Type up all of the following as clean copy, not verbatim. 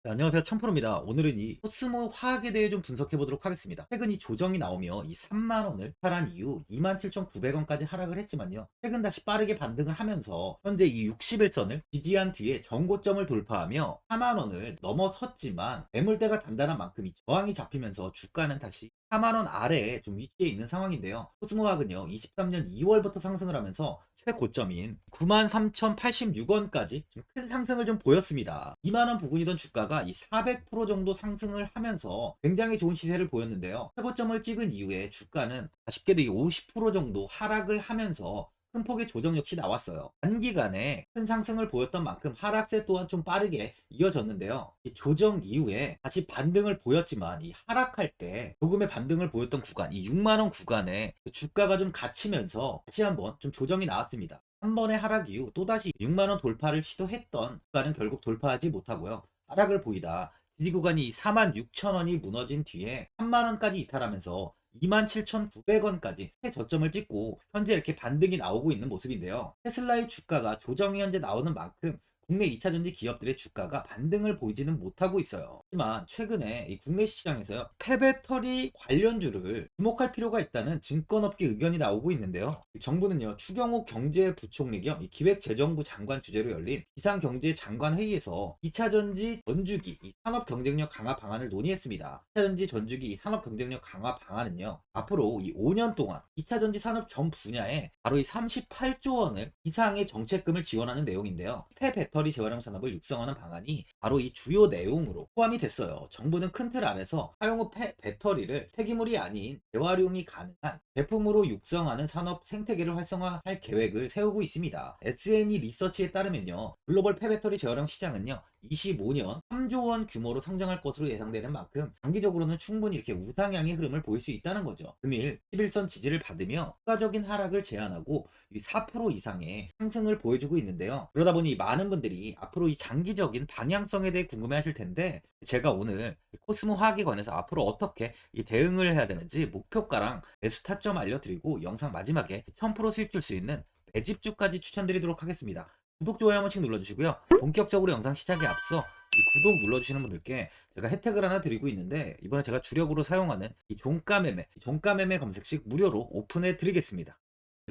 네, 안녕하세요. 천프로입니다. 오늘은 이 코스모 화학에 대해 좀 분석해 보도록 하겠습니다. 최근 이 조정이 나오며 이 3만 원을 탈한 이후 27,900원까지 하락을 했지만요. 최근 다시 빠르게 반등을 하면서 현재 이 60일선을 지지한 뒤에 전고점을 돌파하며 4만 원을 넘어섰지만 매물대가 단단한 만큼 이 저항이 잡히면서 주가는 다시 4만 원 아래에 좀 위치해 있는 상황인데요. 코스모학은요, 23년 2월부터 상승을 하면서 최고점인 93,086원까지 좀 큰 상승을 좀 보였습니다. 2만 원 부근이던 주가가 이 400% 정도 상승을 하면서 굉장히 좋은 시세를 보였는데요. 최고점을 찍은 이후에 주가는 아쉽게도 이 50% 정도 하락을 하면서 큰 폭의 조정 역시 나왔어요. 단기간에 큰 상승을 보였던 만큼 하락세 또한 좀 빠르게 이어졌는데요. 이 조정 이후에 다시 반등을 보였지만 이 하락할 때 조금의 반등을 보였던 구간, 이 6만원 구간에 주가가 좀 갇히면서 다시 한번 좀 조정이 나왔습니다. 한 번의 하락 이후 또다시 6만원 돌파를 시도했던 구간은 결국 돌파하지 못하고요. 하락을 보이다 지지 구간이 46,000원이 무너진 뒤에 3만원까지 이탈하면서 27,900원까지 최저점을 찍고 현재 이렇게 반등이 나오고 있는 모습인데요. 테슬라의 주가가 조정이 현재 나오는 만큼 국내 2차전지 기업들의 주가가 반등을 보이지는 못하고 있어요. 하지만 최근에 이 국내 시장에서요, 폐배터리 관련주를 주목할 필요가 있다는 증권업계 의견이 나오고 있는데요. 정부는요, 추경호 경제부총리 겸 기획재정부 장관 주재로 열린 비상경제장관회의에서 2차전지 전주기 산업 경쟁력 강화 방안을 논의했습니다. 2차전지 전주기 산업 경쟁력 강화 방안은요, 앞으로 이 5년 동안 2차전지 산업 전 분야에 바로 이 38조 원을 이상의 정책금을 지원하는 내용인데요. 폐배터리 재활용 산업을 육성하는 방안이 바로 이 주요 내용으로 포함이 됐어요. 정부는 큰 틀 안에서 사용 후 배터리를 폐기물이 아닌 재활용이 가능한 제품으로 육성하는 산업 생태계를 활성화할 계획을 세우고 있습니다. S&E 리서치에 따르면요, 글로벌 폐배터리 재활용 시장은요, 25년 3조 원 규모로 성장할 것으로 예상되는 만큼 장기적으로는 충분히 이렇게 우상향의 흐름을 보일 수 있다는 거죠. 금일 11선 지지를 받으며 추가적인 하락을 제한하고 4% 이상의 상승을 보여주고 있는데요. 그러다 보니 많은 분들이 앞으로 이 장기적인 방향성에 대해 궁금해 하실 텐데, 제가 오늘 코스모 화학에 관해서 앞으로 어떻게 이 대응을 해야 되는지 목표가랑 매수 타점 알려드리고 영상 마지막에 1000% 수익 줄 수 있는 매집주까지 추천드리도록 하겠습니다. 구독, 좋아요 한 번씩 눌러주시고요. 본격적으로 영상 시작에 앞서 이 구독 눌러주시는 분들께 제가 혜택을 하나 드리고 있는데, 이번에 제가 주력으로 사용하는 이 종가매매 검색식 무료로 오픈해 드리겠습니다.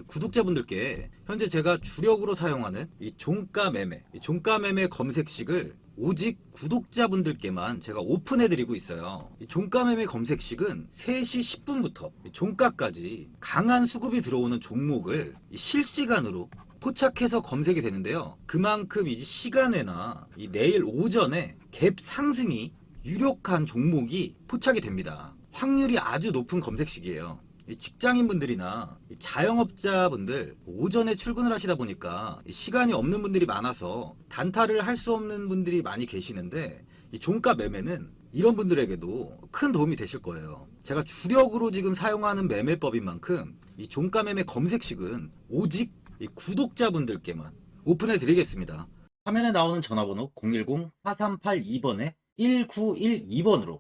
구독자분들께 현재 제가 주력으로 사용하는 이 종가매매 검색식을 오직 구독자분들께만 제가 오픈해드리고 있어요. 이 종가매매 검색식은 3시 10분부터 종가까지 강한 수급이 들어오는 종목을 실시간으로 포착해서 검색이 되는데요. 그만큼 이제 시간에나 이 내일 오전에 갭 상승이 유력한 종목이 포착이 됩니다. 확률이 아주 높은 검색식이에요. 직장인분들이나 자영업자분들 오전에 출근을 하시다 보니까 시간이 없는 분들이 많아서 단타를 할 수 없는 분들이 많이 계시는데, 이 종가 매매는 이런 분들에게도 큰 도움이 되실 거예요. 제가 주력으로 지금 사용하는 매매법인 만큼 이 종가 매매 검색식은 오직 이 구독자분들께만 오픈해 드리겠습니다. 화면에 나오는 전화번호 010-4382번에 1912번으로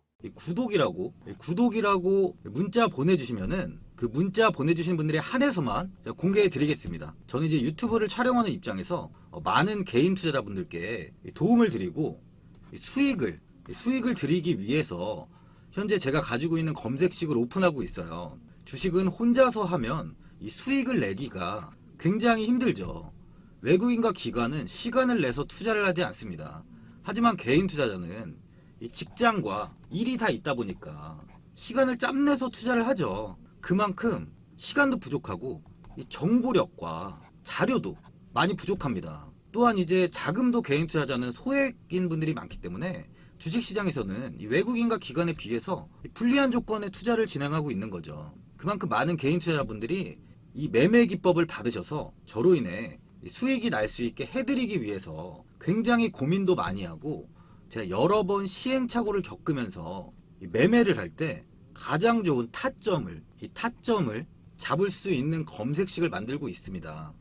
구독이라고 문자 보내주시면은 그 문자 보내주신 분들에 한해서만 제가 공개해 드리겠습니다. 저는 이제 유튜브를 촬영하는 입장에서 많은 개인 투자자분들께 도움을 드리고 수익을 드리기 위해서 현재 제가 가지고 있는 검색식을 오픈하고 있어요. 주식은 혼자서 하면 이 수익을 내기가 굉장히 힘들죠. 외국인과 기관은 시간을 내서 투자를 하지 않습니다. 하지만 개인 투자자는 이 직장과 일이 다 있다 보니까 시간을 짬내서 투자를 하죠. 그만큼 시간도 부족하고 이 정보력과 자료도 많이 부족합니다. 또한 이제 자금도 개인 투자자는 소액인 분들이 많기 때문에 주식시장에서는 이 외국인과 기관에 비해서 불리한 조건에 투자를 진행하고 있는 거죠. 그만큼 많은 개인 투자자분들이 이 매매 기법을 받으셔서 저로 인해 수익이 날 수 있게 해드리기 위해서 굉장히 고민도 많이 하고, 제가 여러 번 시행착오를 겪으면서 매매를 할 때 가장 좋은 타점을 잡을 수 있는 검색식을 만들고 있습니다.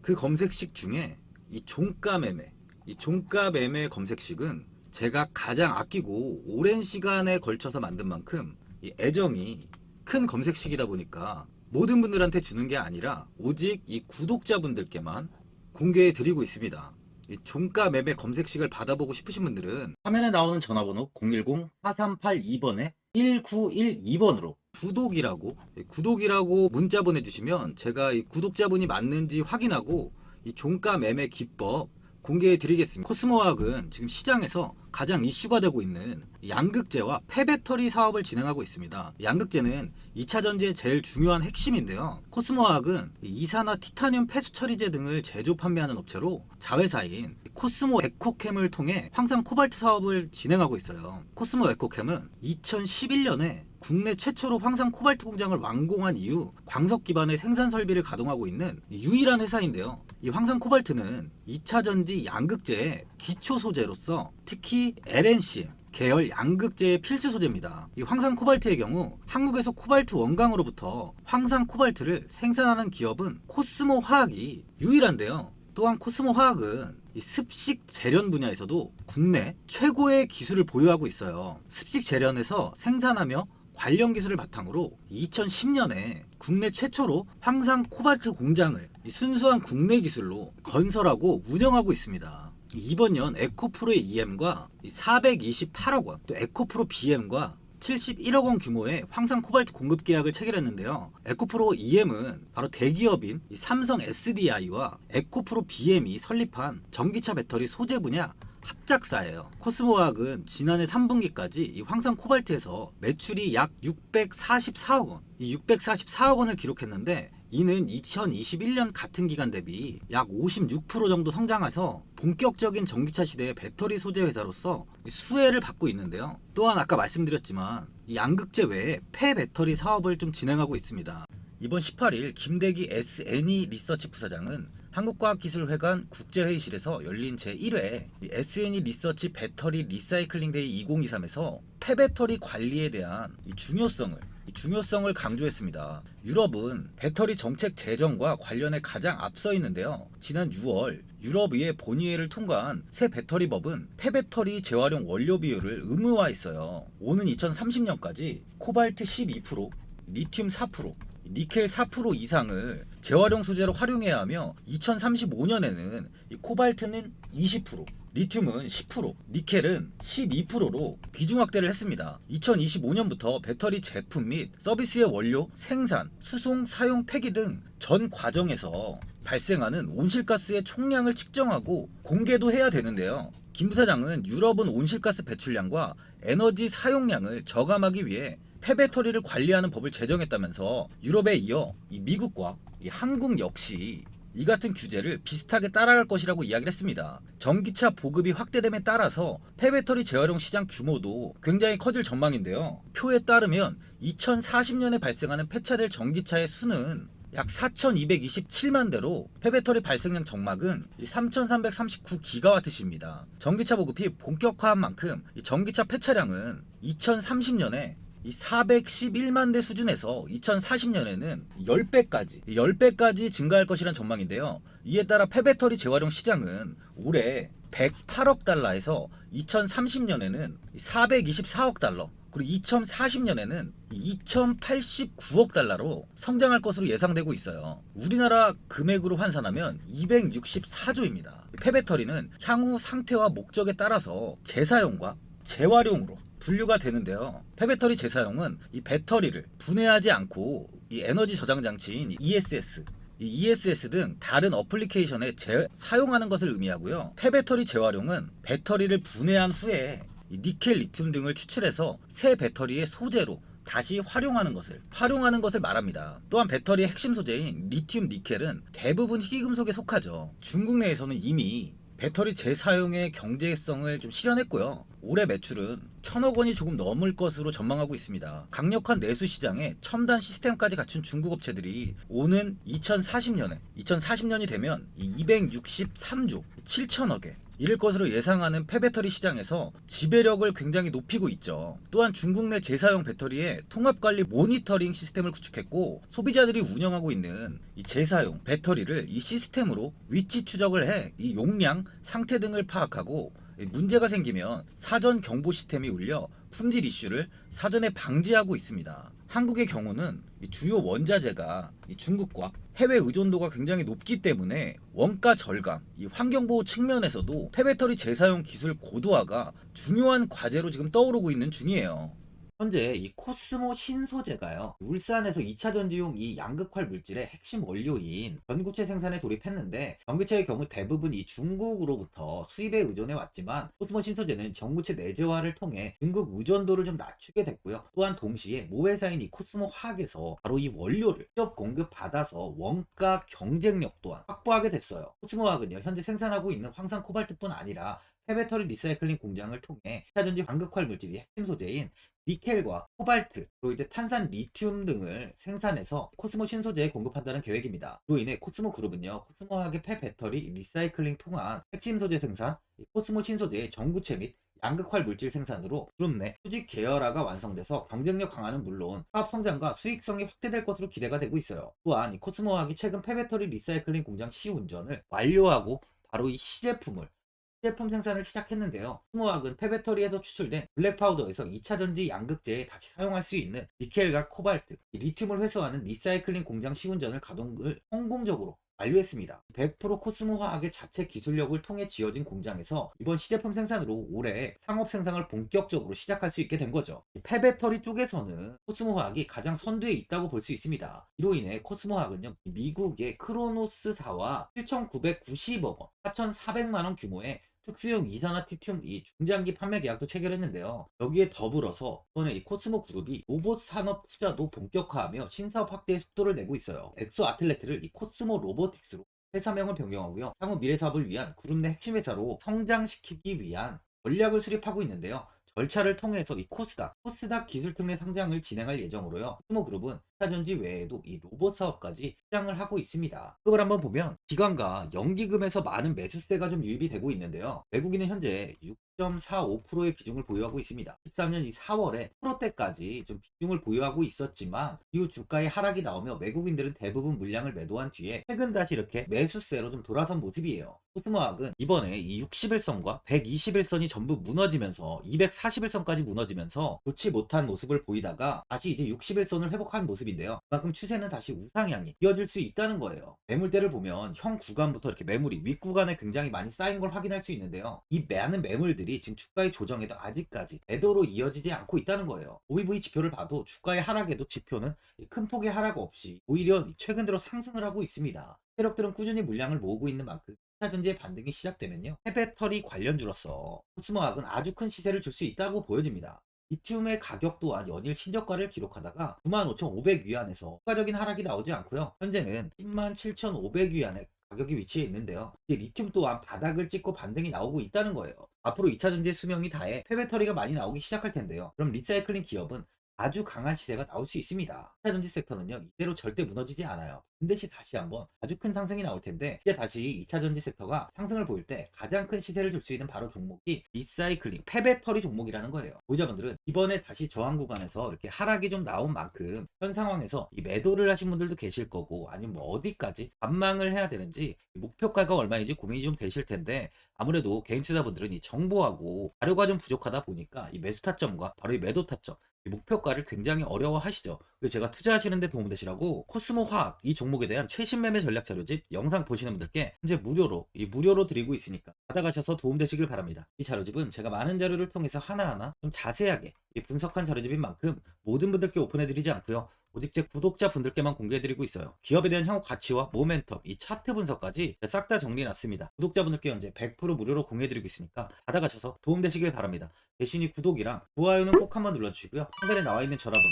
그 검색식 중에 이 종가 매매 검색식은 제가 가장 아끼고 오랜 시간에 걸쳐서 만든 만큼 이 애정이 큰 검색식이다 보니까 모든 분들한테 주는 게 아니라 오직 이 구독자분들께만 공개해 드리고 있습니다. 이 종가 매매 검색식을 받아보고 싶으신 분들은 화면에 나오는 전화번호 010-4382번에 1912번으로 구독이라고 문자 보내주시면 제가 이 구독자분이 맞는지 확인하고 이 종가 매매 기법 공개해 드리겠습니다. 코스모화학은 지금 시장에서 가장 이슈가 되고 있는 양극재와 폐배터리 사업을 진행하고 있습니다. 양극재는 2차 전지의 제일 중요한 핵심인데요. 코스모화학은 이산화 티타늄 폐수 처리제 등을 제조 판매하는 업체로 자회사인 코스모 에코캠을 통해 황산 코발트 사업을 진행하고 있어요. 코스모 에코캠은 2011년에 국내 최초로 황산 코발트 공장을 완공한 이후 광석 기반의 생산 설비를 가동하고 있는 유일한 회사인데요. 이 황산 코발트는 2차 전지 양극재의 기초 소재로서 특히 LNCM 계열 양극재의 필수 소재입니다. 이 황산 코발트의 경우 한국에서 코발트 원광으로부터 황산 코발트를 생산하는 기업은 코스모 화학이 유일한데요. 또한 코스모 화학은 이 습식 재련 분야에서도 국내 최고의 기술을 보유하고 있어요. 습식 재련에서 생산하며 관련 기술을 바탕으로 2010년에 국내 최초로 황산 코발트 공장을 순수한 국내 기술로 건설하고 운영하고 있습니다. 이번 년 에코프로의 EM과 428억 원, 또 에코프로 BM과 71억 원 규모의 황산 코발트 공급 계약을 체결했는데요. 에코프로 EM은 바로 대기업인 삼성 SDI와 에코프로 BM이 설립한 전기차 배터리 소재 분야 합작사예요. 코스모화학은 지난해 3분기까지 이 황산 코발트에서 매출이 약 644억 원, 이 644억 원을 기록했는데 이는 2021년 같은 기간 대비 약 56% 정도 성장해서 본격적인 전기차 시대의 배터리 소재 회사로서 수혜를 받고 있는데요. 또한 아까 말씀드렸지만 이 양극재 외에 폐배터리 사업을 좀 진행하고 있습니다. 이번 18일 김대기 SNE 리서치 부사장은 한국과학기술회관 국제회의실에서 열린 제1회 SNE 리서치 배터리 리사이클링 데이 2023에서 폐배터리 관리에 대한 중요성을 강조했습니다. 유럽은 배터리 정책 제정과 관련해 가장 앞서 있는데요. 지난 6월 유럽의회 본의회를 통과한 새 배터리법은 폐배터리 재활용 원료 비율을 의무화했어요. 오는 2030년까지 코발트 12%, 리튬 4%, 니켈 4% 이상을 재활용 소재로 활용해야 하며 2035년에는 코발트는 20%, 리튬은 10%, 니켈은 12%로 비중 확대를 했습니다. 2025년부터 배터리 제품 및 서비스의 원료, 생산, 수송, 사용, 폐기 등 전 과정에서 발생하는 온실가스의 총량을 측정하고 공개도 해야 되는데요. 김 부사장은 유럽은 온실가스 배출량과 에너지 사용량을 저감하기 위해 폐배터리를 관리하는 법을 제정했다면서 유럽에 이어 미국과 한국 역시 이 같은 규제를 비슷하게 따라갈 것이라고 이야기를 했습니다. 전기차 보급이 확대됨에 따라서 폐배터리 재활용 시장 규모도 굉장히 커질 전망인데요. 표에 따르면 2040년에 발생하는 폐차될 전기차의 수는 약 4,227만 대로 폐배터리 발생량 정막은 3,339기가와트시입니다. 전기차 보급이 본격화한 만큼 전기차 폐차량은 2030년에 411만 대 수준에서 2040년에는 10배까지 증가할 것이란 전망인데요. 이에 따라 폐배터리 재활용 시장은 올해 108억 달러에서 2030년에는 424억 달러, 그리고 2040년에는 2089억 달러로 성장할 것으로 예상되고 있어요. 우리나라 금액으로 환산하면 264조입니다. 폐배터리는 향후 상태와 목적에 따라서 재사용과 재활용으로 분류가 되는데요. 폐배터리 재사용은 이 배터리를 분해하지 않고 이 에너지 저장 장치인 ESS, ESS 등 다른 어플리케이션에 사용하는 것을 의미하고요. 폐배터리 재활용은 배터리를 분해한 후에 니켈, 리튬 등을 추출해서 새 배터리의 소재로 다시 활용하는 것을 말합니다. 또한 배터리의 핵심 소재인 리튬, 니켈은 대부분 희귀금속에 속하죠. 중국 내에서는 이미 배터리 재사용의 경제성을 좀 실현했고요. 올해 매출은 1,000억 원이 조금 넘을 것으로 전망하고 있습니다. 강력한 내수 시장에 첨단 시스템까지 갖춘 중국 업체들이 오는 2040년이 되면 263조 7천억에 이를 것으로 예상하는 폐배터리 시장에서 지배력을 굉장히 높이고 있죠. 또한 중국 내 재사용 배터리의 통합관리 모니터링 시스템을 구축했고, 소비자들이 운영하고 있는 이 재사용 배터리를 이 시스템으로 위치 추적을 해 이 용량, 상태 등을 파악하고 문제가 생기면 사전 경보 시스템이 울려 품질 이슈를 사전에 방지하고 있습니다. 한국의 경우는 이 주요 원자재가 이 중국과 해외 의존도가 굉장히 높기 때문에 원가 절감, 이 환경보호 측면에서도 폐배터리 재사용 기술 고도화가 중요한 과제로 지금 떠오르고 있는 중이에요. 현재 이 코스모 신소재가요, 울산에서 2차 전지용 이 양극활 물질의 핵심 원료인 전구체 생산에 돌입했는데, 전기체의 경우 대부분 이 중국으로부터 수입에 의존해 왔지만 코스모 신소재는 전구체 내재화를 통해 중국 의존도를 좀 낮추게 됐고요. 또한 동시에 모회사인 이 코스모 화학에서 바로 이 원료를 직접 공급받아서 원가 경쟁력 또한 확보하게 됐어요. 코스모 화학은요, 현재 생산하고 있는 황산 코발트뿐 아니라 폐배터리 리사이클링 공장을 통해 2차 전지 양극활 물질이 핵심 소재인 니켈과 코발트, 그리고 이제 탄산 리튬 등을 생산해서 코스모 신소재에 공급한다는 계획입니다. 그로 인해 코스모 그룹은요, 코스모 화학의 폐배터리 리사이클링 통한 핵심 소재 생산, 코스모 신소재의 전구체 및 양극활 물질 생산으로 그룹 내 수직 계열화가 완성돼서 경쟁력 강화는 물론 사업 성장과 수익성이 확대될 것으로 기대가 되고 있어요. 또한 이 코스모 화학이 최근 폐배터리 리사이클링 공장 시운전을 완료하고 바로 이 시제품 생산을 시작했는데요. 코스모화학은 폐배터리에서 추출된 블랙파우더에서 2차 전지 양극재에 다시 사용할 수 있는 니켈과 코발트, 리튬을 회수하는 리사이클링 공장 시운전을 가동을 성공적으로 완료했습니다. 100% 코스모 화학의 자체 기술력을 통해 지어진 공장에서 이번 시제품 생산으로 올해 상업 생산을 본격적으로 시작할 수 있게 된 거죠. 폐배터리 쪽에서는 코스모 화학이 가장 선두에 있다고 볼 수 있습니다. 이로 인해 코스모 화학은요, 미국의 크로노스사와 7,990억 원, 4,400만 원 규모의 특수용 이산화티튬 이 중장기 판매 계약도 체결했는데요. 여기에 더불어서 이번에 이 코스모 그룹이 로봇 산업 투자도 본격화하며 신사업 확대의 속도를 내고 있어요. 엑소 아틀레트를 이 코스모 로보틱스로 회사명을 변경하고요, 향후 미래 사업을 위한 그룹 내 핵심 회사로 성장시키기 위한 전략을 수립하고 있는데요. 절차를 통해서 이 코스닥 기술특례 내 상장을 진행할 예정으로요. 코스모 그룹은 차전지 외에도 이 로봇 사업까지 시장을 하고 있습니다. 그걸 한번 보면 기관과 연기금에서 많은 매수세가 좀 유입이 되고 있는데요. 외국인은 현재 6.45%의 비중을 보유하고 있습니다. 13년 이 4월에 프로때까지 좀 비중을 보유하고 있었지만 이후 주가의 하락이 나오며 외국인들은 대부분 물량을 매도한 뒤에 최근 다시 이렇게 매수세로 좀 돌아선 모습이에요. 코스모학은 이번에 이 61선과 121선이 전부 무너지면서 241선까지 무너지면서 좋지 못한 모습을 보이다가 다시 이제 61선을 회복한 모습인데요. 그만큼 추세는 다시 우상향이 이어질 수 있다는 거예요. 매물대를 보면 현 구간부터 이렇게 매물이 윗구간에 굉장히 많이 쌓인 걸 확인할 수 있는데요. 이 많은 매물들이 지금 주가의 조정에도 아직까지 매도로 이어지지 않고 있다는 거예요. OEV 지표를 봐도 주가의 하락에도 지표는 큰 폭의 하락 없이 오히려 최근 들어 상승을 하고 있습니다. 세력들은 꾸준히 물량을 모으고 있는 만큼 차전지의 반등이 시작되면요, 폐배터리 관련주로서 코스모학은 아주 큰 시세를 줄 수 있다고 보여집니다. 리튬의 가격 또한 연일 신저가를 기록하다가 95,500위안에서 추가적인 하락이 나오지 않고요, 현재는 107,500위안의 가격이 위치해 있는데요. 리튬 또한 바닥을 찍고 반등이 나오고 있다는 거예요. 앞으로 2차 전지의 수명이 다해 폐배터리가 많이 나오기 시작할 텐데요. 그럼 리사이클링 기업은 아주 강한 시세가 나올 수 있습니다. 2차 전지 섹터는요, 이대로 절대 무너지지 않아요. 반드시 다시 한번 아주 큰 상승이 나올 텐데, 이제 다시 2차 전지 섹터가 상승을 보일 때 가장 큰 시세를 줄 수 있는 바로 종목이 리사이클링 폐배터리 종목이라는 거예요. 보유자분들은 이번에 다시 저항 구간에서 이렇게 하락이 좀 나온 만큼 현 상황에서 이 매도를 하신 분들도 계실 거고, 아니면 뭐 어디까지 반망을 해야 되는지, 목표가가 얼마인지 고민이 좀 되실 텐데, 아무래도 개인 투자분들은 이 정보하고 자료가 좀 부족하다 보니까 이 매수 타점과 바로 이 매도 타점, 이 목표가를 굉장히 어려워하시죠. 그래서 제가 투자하시는데 도움되시라고 코스모 화학 이 종목에 대한 최신 매매 전략 자료집 영상 보시는 분들께 현재 무료로 드리고 있으니까 받아가셔서 도움되시길 바랍니다. 이 자료집은 제가 많은 자료를 통해서 하나하나 좀 자세하게 분석한 자료집인 만큼 모든 분들께 오픈해드리지 않고요, 오직 제 구독자분들께만 공개해드리고 있어요. 기업에 대한 향후 가치와 모멘텀, 이 차트 분석까지 싹 다 정리해놨습니다. 구독자분들께 현재 100% 무료로 공개해드리고 있으니까 받아가셔서 도움되시길 바랍니다. 대신 이 구독이랑 좋아요는 꼭 한번 눌러주시고요. 상단에 나와있는 전화번호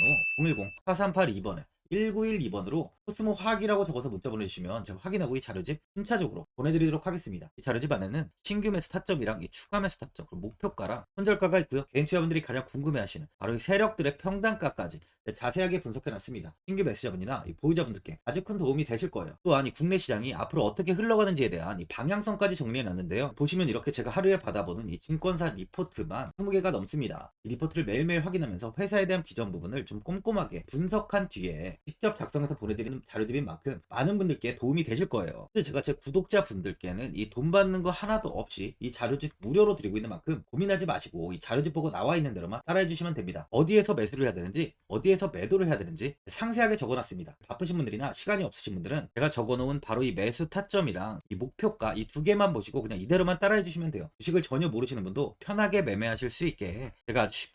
010-4382번에 1912번으로 코스모 화학이라고 적어서 문자 보내주시면 제가 확인하고 이 자료집 순차적으로 보내드리도록 하겠습니다. 이 자료집 안에는 신규 매수 타점이랑 이 추가 매수 타점, 그리고 목표가랑 손절가가 있고요. 개인 투자분들이 가장 궁금해하시는 바로 이 세력들의 평단가까지 자세하게 분석해놨습니다. 신규 매수자분이나 이 보유자분들께 아주 큰 도움이 되실 거예요. 또한 이 국내 시장이 앞으로 어떻게 흘러가는지에 대한 이 방향성까지 정리해놨는데요. 보시면 이렇게 제가 하루에 받아보는 이 증권사 리포트만 20개가 넘습니다. 이 리포트를 매일매일 확인하면서 회사에 대한 비전 부분을 좀 꼼꼼하게 분석한 뒤에 직접 작성해서 보내드리는 자료집인 만큼 많은 분들께 도움이 되실 거예요. 그래서 제가 제 구독자분들께는 이 돈 받는 거 하나도 없이 이 자료집 무료로 드리고 있는 만큼 고민하지 마시고 이 자료집 보고 나와 있는 대로만 따라해 주시면 됩니다. 어디에서 매수를 해야 되는지, 어디에 어디에서 매도를 해야 되는지 상세하게 적어놨습니다. 바쁘신 분들이나 시간이 없으신 분들은 제가 적어놓은 바로 이 매수 타점이랑 이 목표가 이 두 개만 보시고 그냥 이대로만 따라해 주시면 돼요. 주식을 전혀 모르시는 분도 편하게 매매하실 수 있게 제가 아주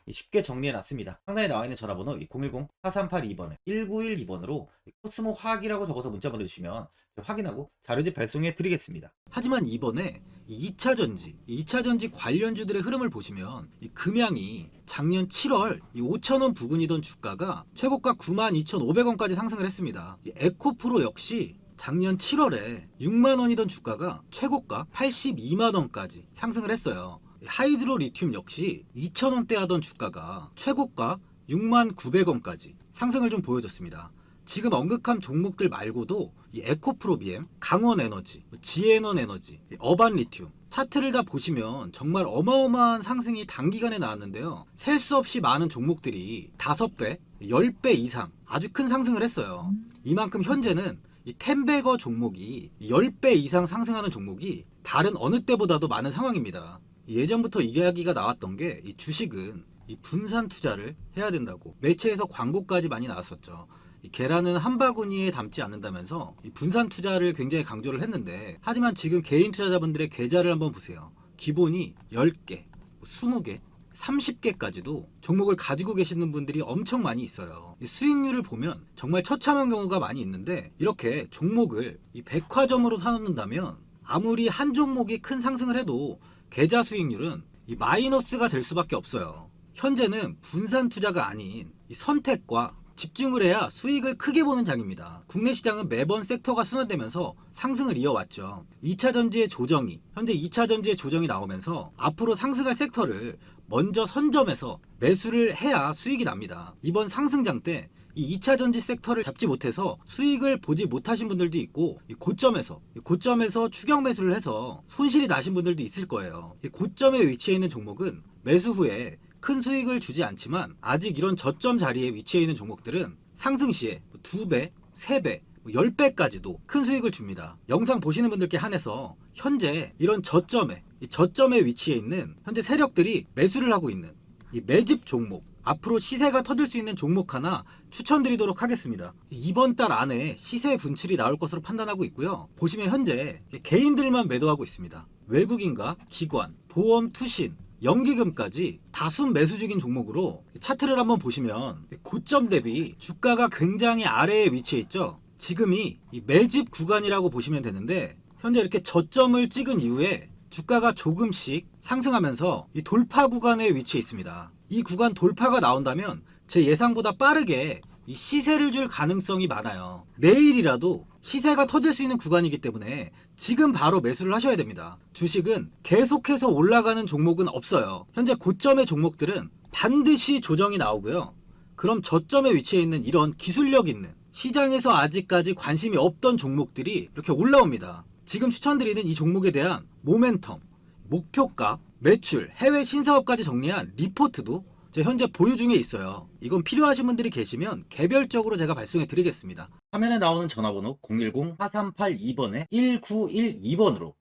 쉽게 정리해놨습니다. 상단에 나와 있는 전화번호 010-4382번에 1912번으로 코스모 화학이라고 적어서 문자 보내주시면 확인하고 자료집 발송해 드리겠습니다. 하지만 이번에 2차전지 관련주들의 흐름을 보시면 이 금양이 작년 7월 5,000원 부근이던 주가가 최고가 92,500원까지 상승을 했습니다. 이 에코프로 역시 작년 7월에 6만원이던 주가가 최고가 82만원까지 상승을 했어요. 하이드로 리튬 역시 2,000원대 하던 주가가 최고가 69,900원까지 상승을 좀 보여줬습니다. 지금 언급한 종목들 말고도 이 에코프로비엠, 강원에너지, 지에너에너지, 어반리튬 차트를 다 보시면 정말 어마어마한 상승이 단기간에 나왔는데요. 셀 수 없이 많은 종목들이 5배, 10배 이상 아주 큰 상승을 했어요. 이만큼 현재는 이 텐베거 종목이 10배 이상 상승하는 종목이 다른 어느 때보다도 많은 상황입니다. 예전부터 이야기가 나왔던 게 이 주식은 이 분산 투자를 해야 된다고 매체에서 광고까지 많이 나왔었죠. 이 계란은 한 바구니에 담지 않는다면서 이 분산 투자를 굉장히 강조를 했는데, 하지만 지금 개인 투자자분들의 계좌를 한번 보세요. 기본이 10개, 20개, 30개까지도 종목을 가지고 계시는 분들이 엄청 많이 있어요. 이 수익률을 보면 정말 처참한 경우가 많이 있는데, 이렇게 종목을 이 백화점으로 사놓는다면 아무리 한 종목이 큰 상승을 해도 계좌 수익률은 이 마이너스가 될 수밖에 없어요. 현재는 분산 투자가 아닌 이 선택과 집중을 해야 수익을 크게 보는 장입니다. 국내 시장은 매번 섹터가 순환되면서 상승을 이어왔죠. 2차 전지의 조정이, 현재 2차 전지의 조정이 나오면서 앞으로 상승할 섹터를 먼저 선점해서 매수를 해야 수익이 납니다. 이번 상승장 때 이 2차 전지 섹터를 잡지 못해서 수익을 보지 못하신 분들도 있고, 이 고점에서 추격 매수를 해서 손실이 나신 분들도 있을 거예요. 이 고점에 위치해 있는 종목은 매수 후에 큰 수익을 주지 않지만, 아직 이런 저점 자리에 위치해 있는 종목들은 상승 시에 2배, 3배, 10배까지도 큰 수익을 줍니다. 영상 보시는 분들께 한해서 현재 이런 저점에 위치해 있는 현재 세력들이 매수를 하고 있는 이 매집 종목, 앞으로 시세가 터질 수 있는 종목 하나 추천드리도록 하겠습니다. 이번 달 안에 시세 분출이 나올 것으로 판단하고 있고요. 보시면 현재 개인들만 매도하고 있습니다. 외국인과 기관, 보험, 투신, 연기금까지 다수 매수 중인 종목으로 차트를 한번 보시면 고점 대비 주가가 굉장히 아래에 위치해 있죠. 지금이 이 매집 구간이라고 보시면 되는데, 현재 이렇게 저점을 찍은 이후에 주가가 조금씩 상승하면서 이 돌파 구간에 위치해 있습니다. 이 구간 돌파가 나온다면 제 예상보다 빠르게 이 시세를 줄 가능성이 많아요. 내일이라도 시세가 터질 수 있는 구간이기 때문에 지금 바로 매수를 하셔야 됩니다. 주식은 계속해서 올라가는 종목은 없어요. 현재 고점의 종목들은 반드시 조정이 나오고요. 그럼 저점에 위치해 있는 이런 기술력 있는, 시장에서 아직까지 관심이 없던 종목들이 이렇게 올라옵니다. 지금 추천드리는 이 종목에 대한 모멘텀, 목표가, 매출, 해외 신사업까지 정리한 리포트도 제 현재 보유 중에 있어요. 이건 필요하신 분들이 계시면 개별적으로 제가 발송해 드리겠습니다. 화면에 나오는 전화번호 010-4382번에 1912번으로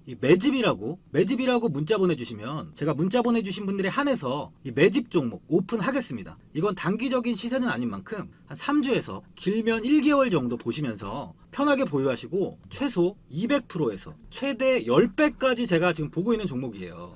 이 매집이라고 문자 보내주시면 제가 문자 보내주신 분들에 한해서 이 매집 종목 오픈하겠습니다. 이건 단기적인 시세는 아닌 만큼 한 3주에서 길면 1개월 정도 보시면서 편하게 보유하시고, 최소 200%에서 최대 10배까지 제가 지금 보고 있는 종목이에요.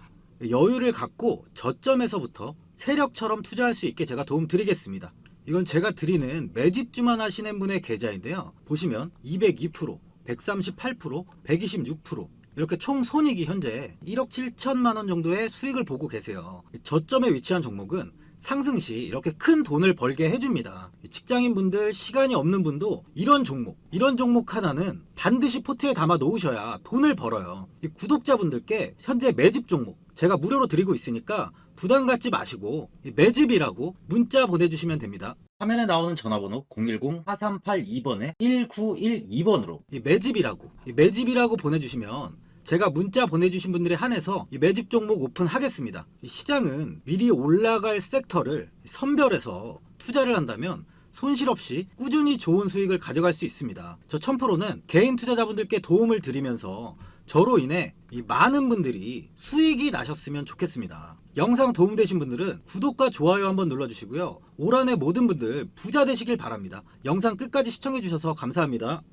여유를 갖고 저점에서부터 세력처럼 투자할 수 있게 제가 도움 드리겠습니다. 이건 제가 드리는 매집주만 하시는 분의 계좌인데요. 보시면 202%, 138%, 126%, 이렇게 총 손익이 현재 1억 7천만 원 정도의 수익을 보고 계세요. 저점에 위치한 종목은 상승 시 이렇게 큰 돈을 벌게 해줍니다. 직장인분들, 시간이 없는 분도 이런 종목 하나는 반드시 포트에 담아 놓으셔야 돈을 벌어요. 구독자분들께 현재 매집 종목 제가 무료로 드리고 있으니까 부담 갖지 마시고 매집이라고 문자 보내주시면 됩니다. 화면에 나오는 전화번호 010-4382번에 1912번으로 매집이라고 보내주시면 제가 문자 보내주신 분들에 한해서 이 매집 종목 오픈하겠습니다. 시장은 미리 올라갈 섹터를 선별해서 투자를 한다면 손실 없이 꾸준히 좋은 수익을 가져갈 수 있습니다. 저 1000%는 개인 투자자분들께 도움을 드리면서 저로 인해 이 많은 분들이 수익이 나셨으면 좋겠습니다. 영상 도움되신 분들은 구독과 좋아요 한번 눌러주시고요. 올 한해 모든 분들 부자 되시길 바랍니다. 영상 끝까지 시청해주셔서 감사합니다.